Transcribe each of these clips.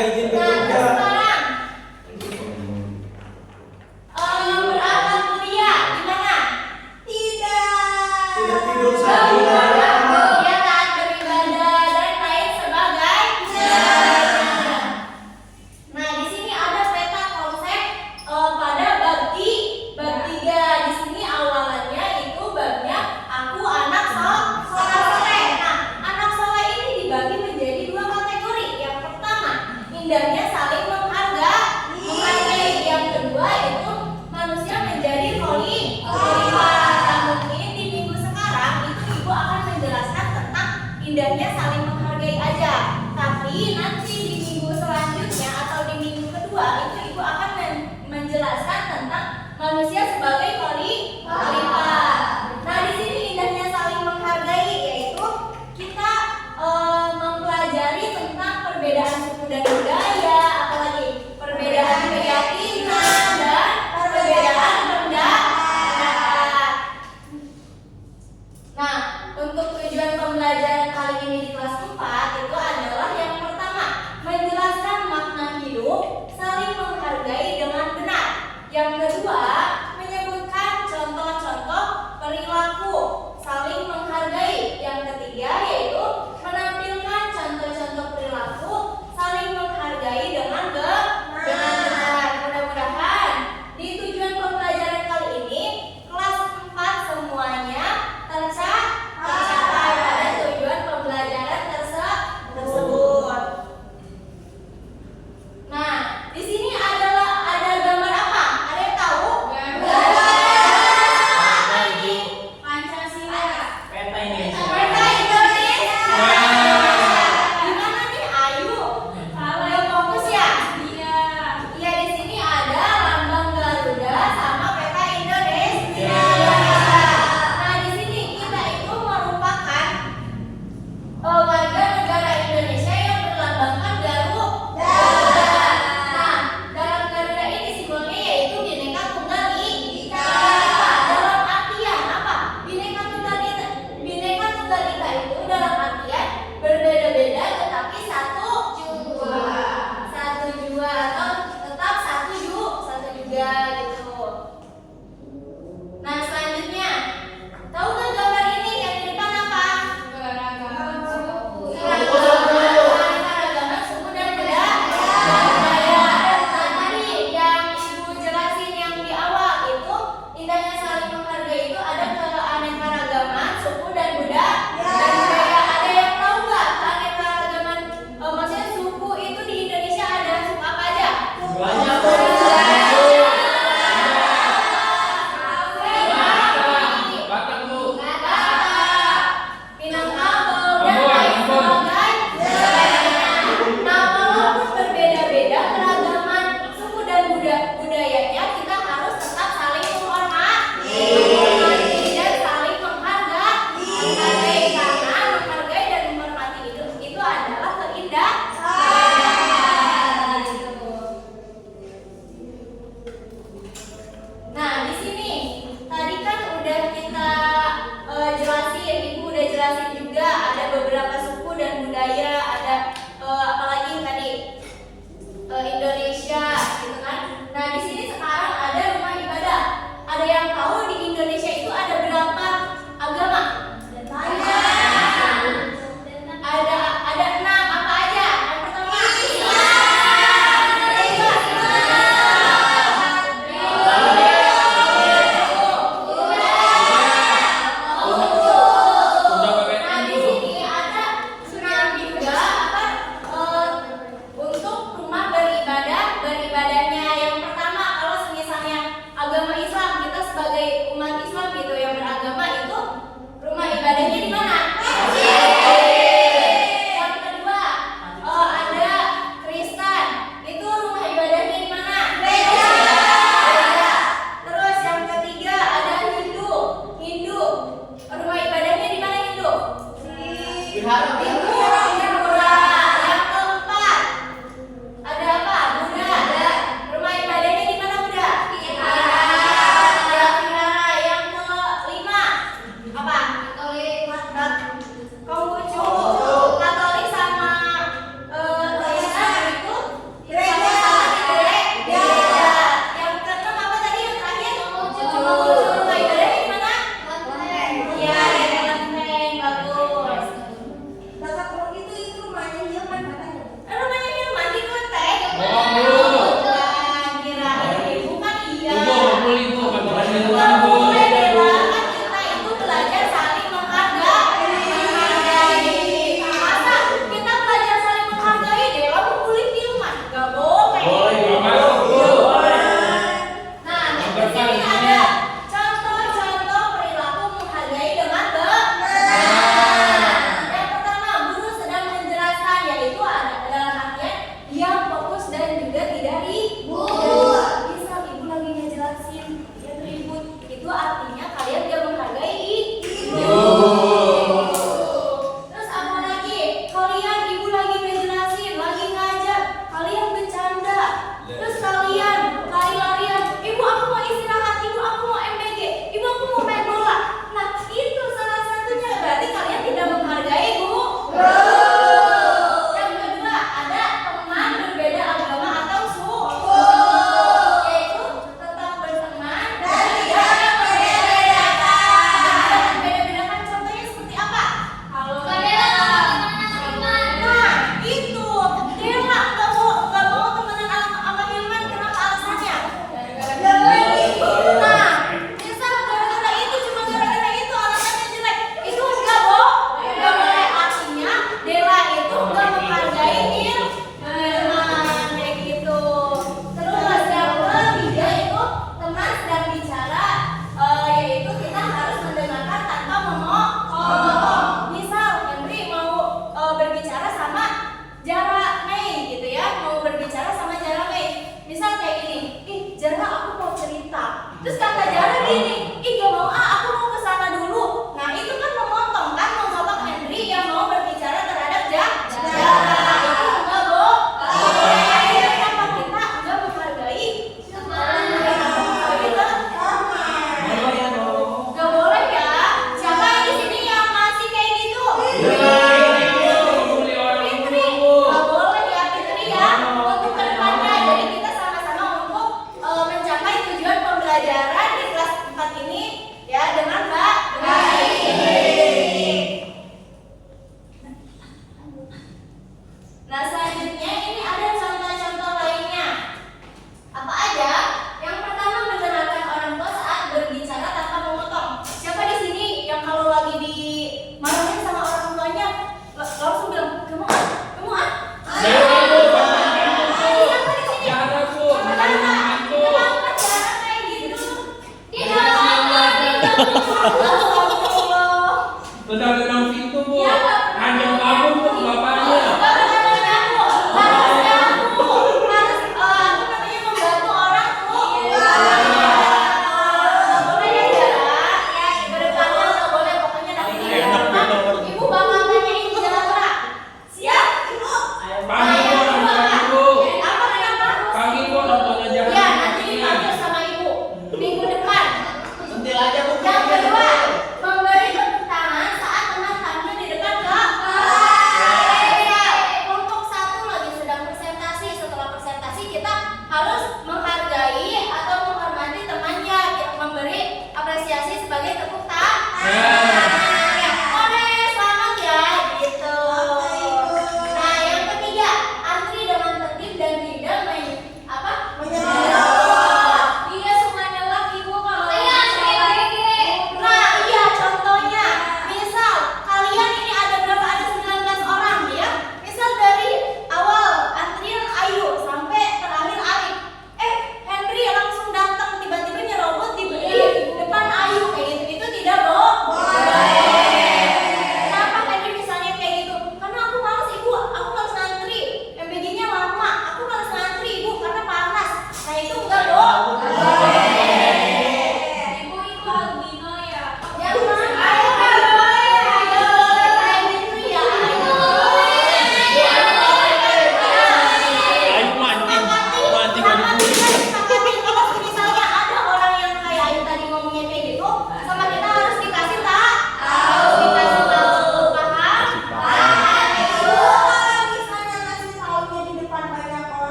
izin Nah, bekerja. sekarang berangkat kuliah gimana? Tidak tidur Oh, seharian. ya kan, beribadah dan lain sebagainya. Nah, di sini ada peta konsep pada bab 3. Di sini awalannya itu babnya aku anak soleh. Nah, anak soleh ini dibagi menjadi 2 kategori. Yang pertama, indahnya saling menghargai. Yang kedua itu manusia menjadi khalifah. Nah, mungkin di minggu sekarang itu ibu akan menjelaskan tentang indahnya saling menghargai aja. Tapi nanti di minggu selanjutnya atau di minggu kedua itu ibu akan menjelaskan tentang manusia sebagai khalifah. Nah, di sini indahnya saling menghargai yaitu kita mempelajari tentang perbedaan suku dan budaya, apalagi perbedaan keyakinan dan perbedaan pendapat. Nah, untuk tujuan pembelajaran kali ini di kelas 4 itu adalah yang pertama, menjelaskan makna hidup saling menghargai dengan benar. Yang kedua, menyebutkan contoh-contoh perilaku saling menghargai. Yang ketiga yaitu menampilkan contoh-contoh perilaku saling menghargai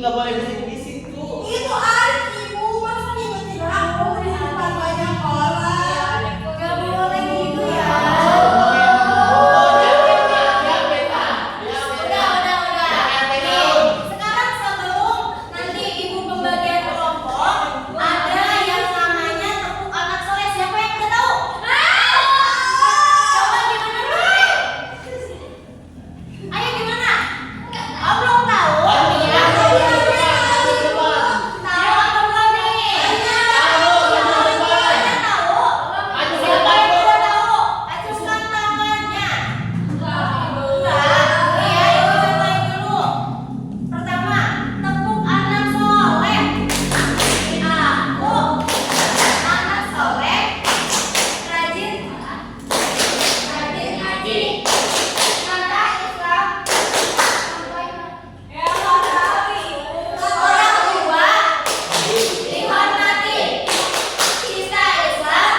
nggak boleh di situ. Itu Arif ibu, masa ngingetin aku di depan banyak orang. Gak boleh gitu ya. Sekarang sebelum nanti ibu pembagian kelompok, ada yang namanya tepuk anak soleh. Siapa yang udah tahu? Coba gimana dulu? Ayo gimana? Oh, belum tahu? Ya. Tahu apa belum nih? Tahu. Siapa yang udah tahu? Acungkan tangannya. Iya, ibu contohin dulu. Pertama, tepuk anak soleh. Aku anak soleh, rajin ngaji, kata Islam, orang tua dihormati, cinta Islam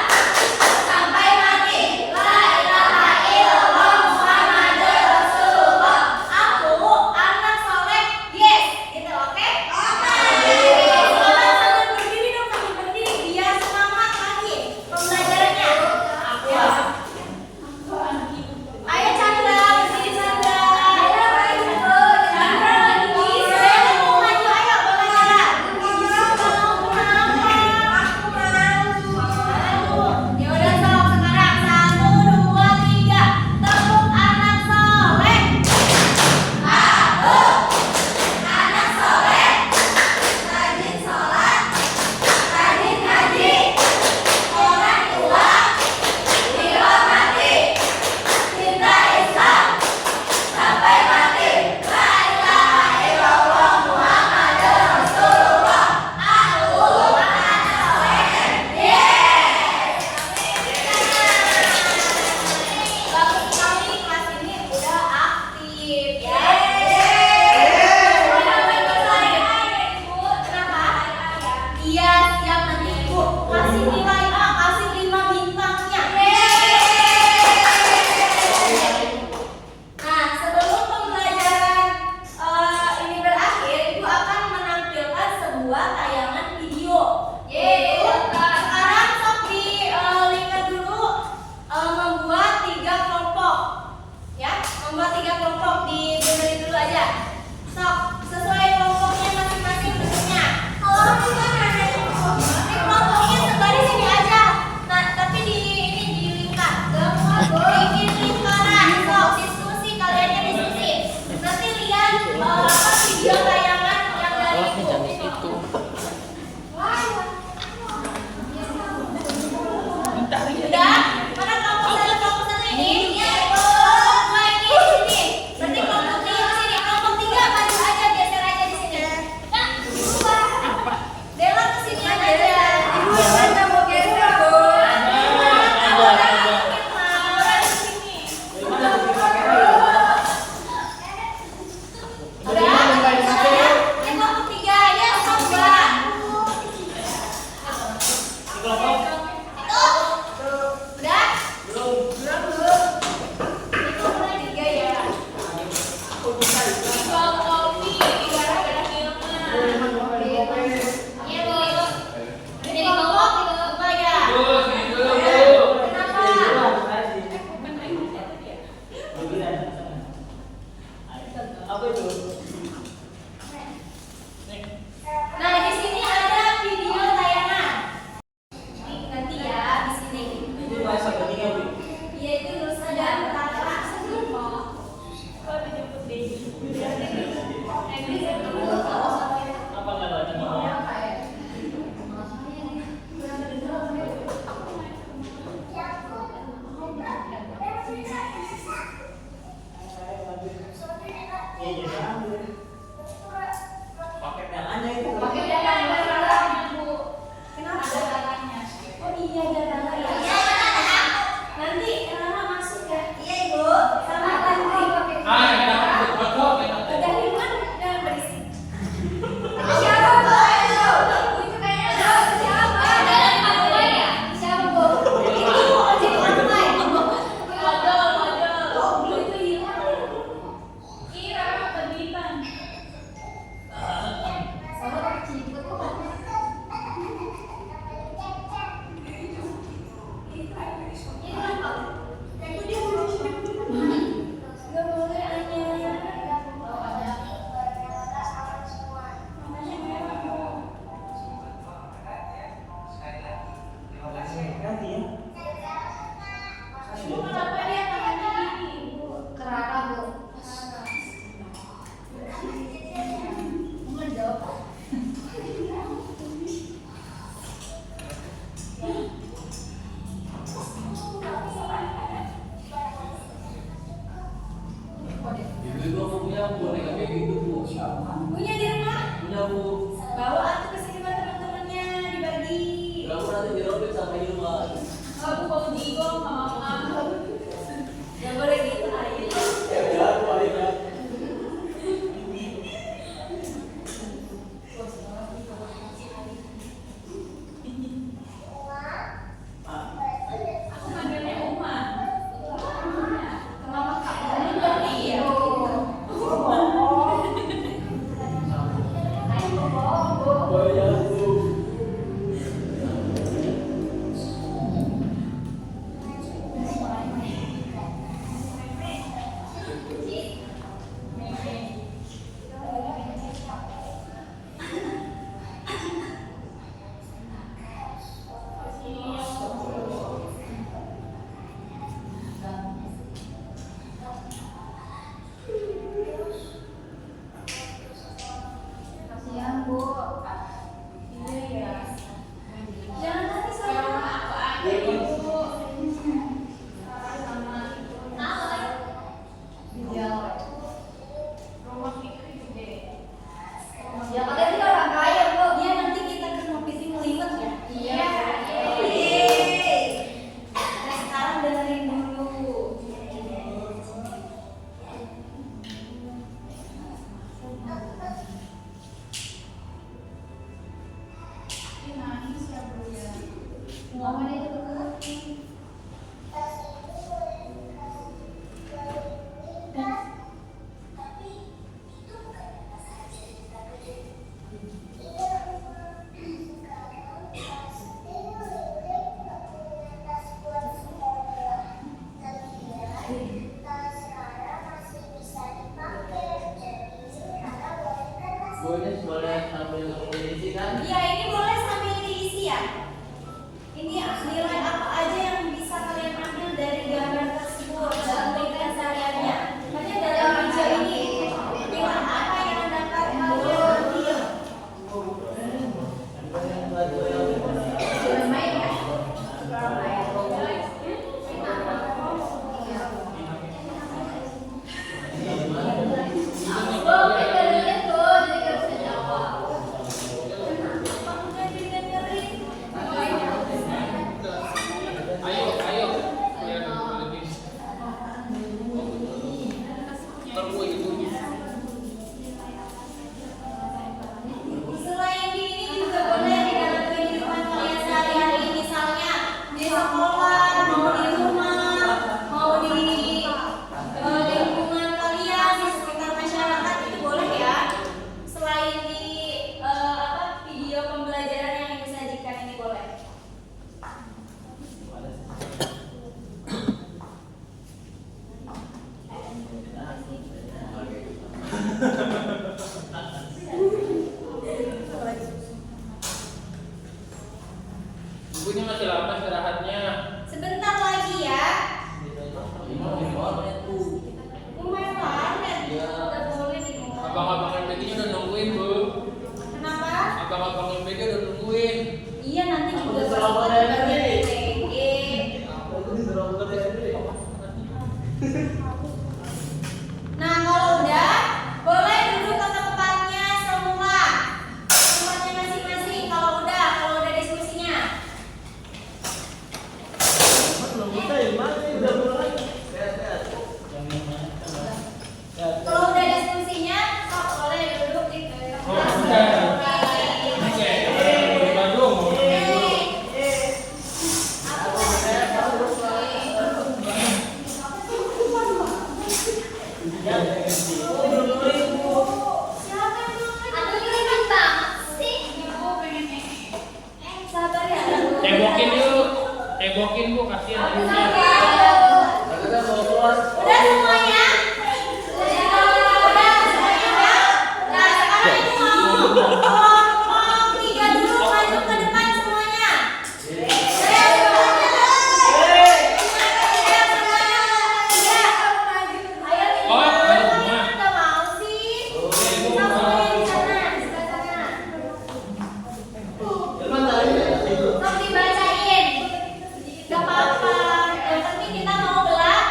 sampai mati. La ilaha illallah Muhammadur Rasulullah. Aku anak soleh. Yes, gitu oke? Sekarang sambil berdiri dong, sambil berdiri biar semangat lagi pembelajarannya. Ayo Chandra, berdiri Chandra. Chandra lagi bisa. Mau maju, ayo boleh Chandra. Mau kenapa? Aku malu. Ya udah sok sekarang 1, 2, 3. Tepuk anak soleh. Aku anak soleh, rajin sholat, rajin ngaji, orang tua dihormati, cinta Islam sampai mati. La ilaha illallah Muhammadur Rasulullah. Aku anak soleh. Yes. Bagus sekali, kelas ini udah aktif ya. Kenapa? Iya, siap nanti ibu kasih nilai A, kasih 5 bintangnya. Nah, sebelum pembelajaran ini berakhir, ibu akan menampilkan sebuah tayangan video. Sekarang sok dilihat dulu, membuat 3 kelompok. Ya, membuat 3 kelompok, dibenerin dulu aja. Sok, sesuai kelompoknya masing-masing bentuknya. Nanti kelompoknya sebaris ini aja. Nah, tapi ini dilingkar. Bikin lingkaran. Sok, diskusi, kaliannya diskusi. Nanti lihat video tayangan yang dari itu. Udah? Mana kelompok satu ini? Kelompok 2 ini di sini. Berarti kelompok 3 di sini. Kelompok 3 maju aja, geser aja di sini. Dela ke sini aja. Ibu mana mau geser, Bu? Orang di sini. Udah? Ini kelompok 3 ya, coba. Udah? Belum. Ini kelompok 3 ya. Kopi, gara-gara filmnya. Iya, Bu. Jadi kelompok 2 ya. Kenapa? Apa itu? Nah, di sini ada video tayangan. Nih, nanti ya di sini. Itu bahasa pentingnya, Bu. Iya, itu Nusa dan Kakak. Apa nggak baca mama? Iya, pakai tangannya itu. Pakai darahnya, Bu. Kenapa? Ada darahnya. Oh iya, ada darah ya. Nanti Rana masuk ya. Iya, Ibu. Sama Tantri. Udah Iman, jangan berisik. Siapa, Bu? Itu kayaknya siapa? Siapa, Bu? Itu ojek online. Ojol. Oh, itu hilang. Kira boneka kayak gitu Bu. Punya di rumah? Punya Bu. Bawa atuh ke sini sama teman-temannya dibagi. Kamu nanti dirobek sama Ilma. Aku mau digong sama Gak boleh gitu aja. Ya, Bu Aida. Aku manggilnya Uma. Mama kamu iya. Kasihan Bu. Iya ya. Jangan nanti sama aku aja Bu. Sama apa? Iya. Rumah Fikri gede. Ya katanya kita orang kaya Bu. Iya nanti kita ke rumah Fikri ngeliwet ya. Iya. Nah sekarang dengerin dulu. Nangis ya Bu ya. Ngomong itu Bu ini boleh sambil ngisi kan? iya ini boleh sambil diisi ya. Ini nilai apa aja yang bisa kalian ambil dari gambar tersebut dalam kehidupan sehariannya. Makanya dalam video ini nilai apa yang dapat kalian ambil? Main ya? Selain di ini juga boleh di dalam kehidupan kalian sehari-hari, misalnya di sekolah, mau di rumah, mau di lingkungan kalian, di sekitar masyarakat itu boleh ya. Selain di video pembelajaran yang disajikan ini boleh. Ibunya masih lama istirahatnya. Sebentar lagi ya. Lumayan banget. Udah boleh di rumah. Abang-abang MBG udah nungguin Bu. Kenapa? Abang-abang MBG udah nungguin. Iya nanti juga Aku kalau selamat bagian ya, Nek. PG. Nah kalau udah boleh duduk ke tempatnya semua. Tempatnya masing-masing. Kalau udah diskusinya. Belum bisa ya, Mas. Udah mulai. Sehat-sehat. Kalau udah diskusinya, sok boleh duduk di tempat. Oh, udah. Oke. Bandung. Sabar ya. Cebokin yuk. Cebokin Bu, kasihan ibunya. Kita mau keluar. Udah semuanya? Udah semuanya ya? Nah sekarang ibu mau tiga dulu maju ke depan semuanya. Oh, baru semua. Nggak mau sih. Kita semuanya di sana, di sebelah sana. Ilman tadi ya. Sok dibacain. Gak apa-apa. Yang penting kita mau belajar.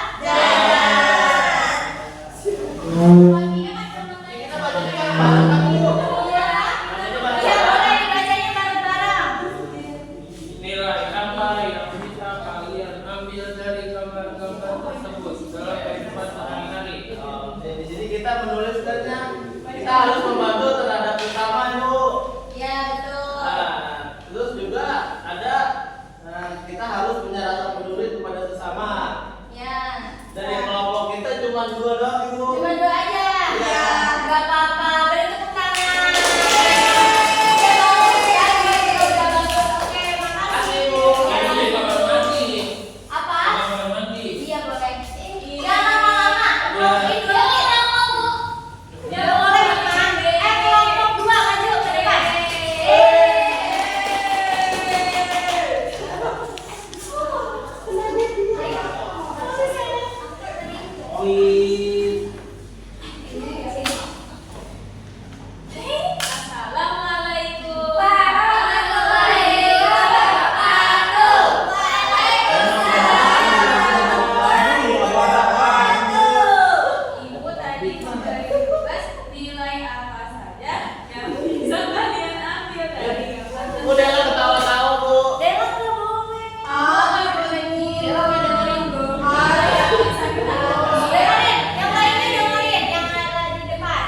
kita menuliskannya, kita harus membantu terhadap sesama, Ibu. Ya, betul. Nah, terus juga ada kita harus punya rasa peduli kepada sesama. Ya. Dari kelompok kita cuma 2 doang, Ibu. Cuma 2 aja. Ya. Gak apa-apa. Beri tepuk tangan. Ya, bagus ya. Udah bagus. Oke, makasih. Ibu. Ini kamar mandi. Apa? Kamar mandi. Iya, boleh. Jangan lama-lama. Ya. Ini lama, Bu. Ya, boleh, Mas. Kelompok 2 maju ke depan. Wih. Assalamualaikum warahmatullahi wabarakatuh. Ibu tadi memberi tugas nilai apa saja yang bisa kalian ambil dari gambar Udah lah ketawa-tawa, Bu. Dewa tuh boleh. Oh, nggak boleh gitu. Dengerin dong. Ya, bisa kita Dengerin, yang lainnya dengerin, yang ada di depan.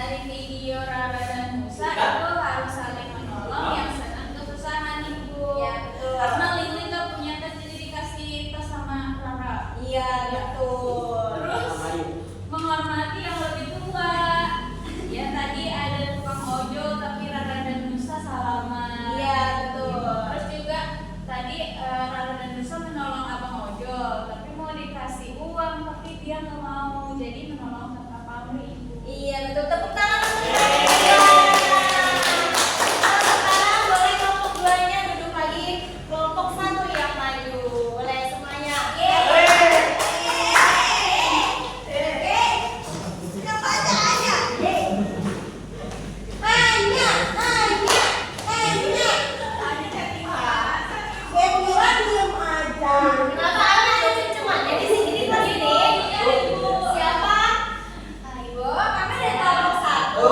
dari video Rara dan Musa itu harus saling menolong yang senang kesusahan ibu. Iya, betul. Karena Lili nggak punya tas jadi dikasih tas sama Rara. Iya, betul. Terus menghormati yang lebih tua. Ya tadi ada tukang ojol tapi Rara dan Musa salaman. Iya, betul. Terus juga tadi Rara dan Musa menolong abang ojol tapi mau dikasih uang tapi dia nggak mau jadi menolong kata pamri ibu. Iya, betul. Tepuk tangan dulu. Sekarang boleh kelompok 2-nya duduk lagi. Kelompok 1 yang maju. Boleh semuanya. Kenapa anak lucu cuman ya di sini di kelas ini? Siapa? Ayo, kami dari kelompok 1.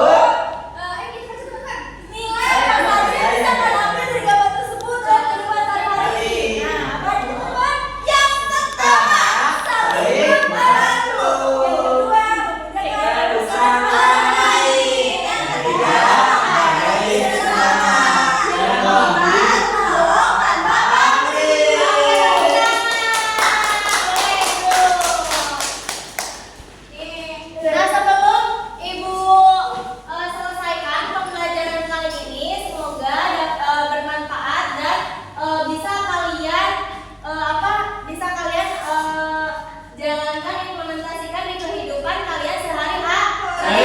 Nilai pasalnya bisa mengambil dari gambar tersebut dan kedua tadi. Nah, apa itu teman? Yang pertama, saling membantu. Yang kedua, menjaga kebersamaan orang lain. Yang ketiga, menghargai sesama. Yang keempat, menolong tanpa pamrih. Nah, sebelum Ibu selesaikan pembelajaran kali ini, semoga bermanfaat dan bisa kalian jalankan, implementasikan di kehidupan kalian sehari-hari.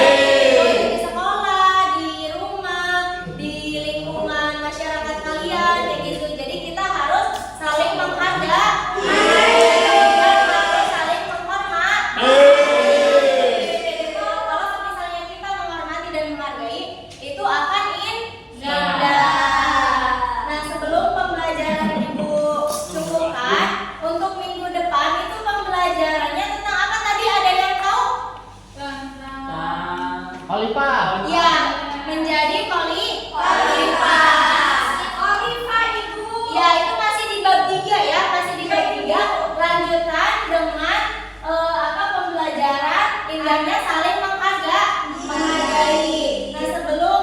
Di sekolah, di rumah, di lingkungan masyarakat kalian, kayak gitu. Jadi kita harus saling menghargai dan harus saling menghormati. Kalau misalnya kita menghormati dan menghargai, itu akan indah. Nah, sebelum pembelajaran Ibu cukupkan, untuk minggu depan itu pembelajarannya tentang apa tadi? Ada yang tahu? Khalifah. Ya, menjadi Khalifah, Ibu. Ya, itu masih di bab 3 ya, masih di bab 3. Lanjutan dengan pembelajaran indahnya saling menghargai. Nah, sebelum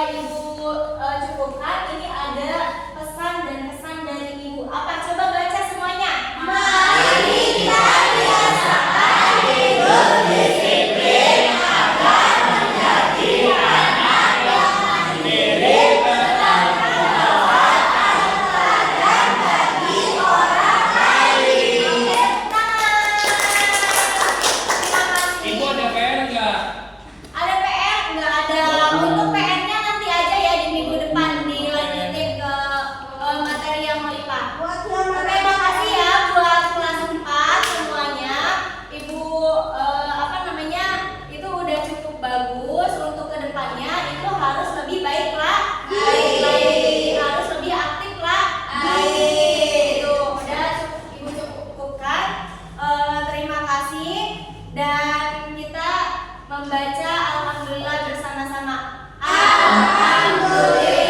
Ibu cukupkan, ini ada pesan dan kesan dari Ibu. Apa? Coba baca semuanya. Mari kita biasakan hidup disiplin agar menjadi anak yang mandiri, bertanggung jawab, dan teladan bagi orang lain. Terima kasih. Ibu ada PR nggak? Ada PR? Nggak ada. Untuk PR-nya nanti aja ya di minggu depan dilanjutin ke materi yang melimpah. Terima kasih ya buat kelas 4 semuanya. Ibu itu udah cukup bagus. Untuk kedepannya itu harus lebih baik lagi, harus lebih aktif lagi. Itu udah Ibu cukupkan. Terima kasih dan kita membaca alhamdulillah bersama-sama. Alhamdulillah.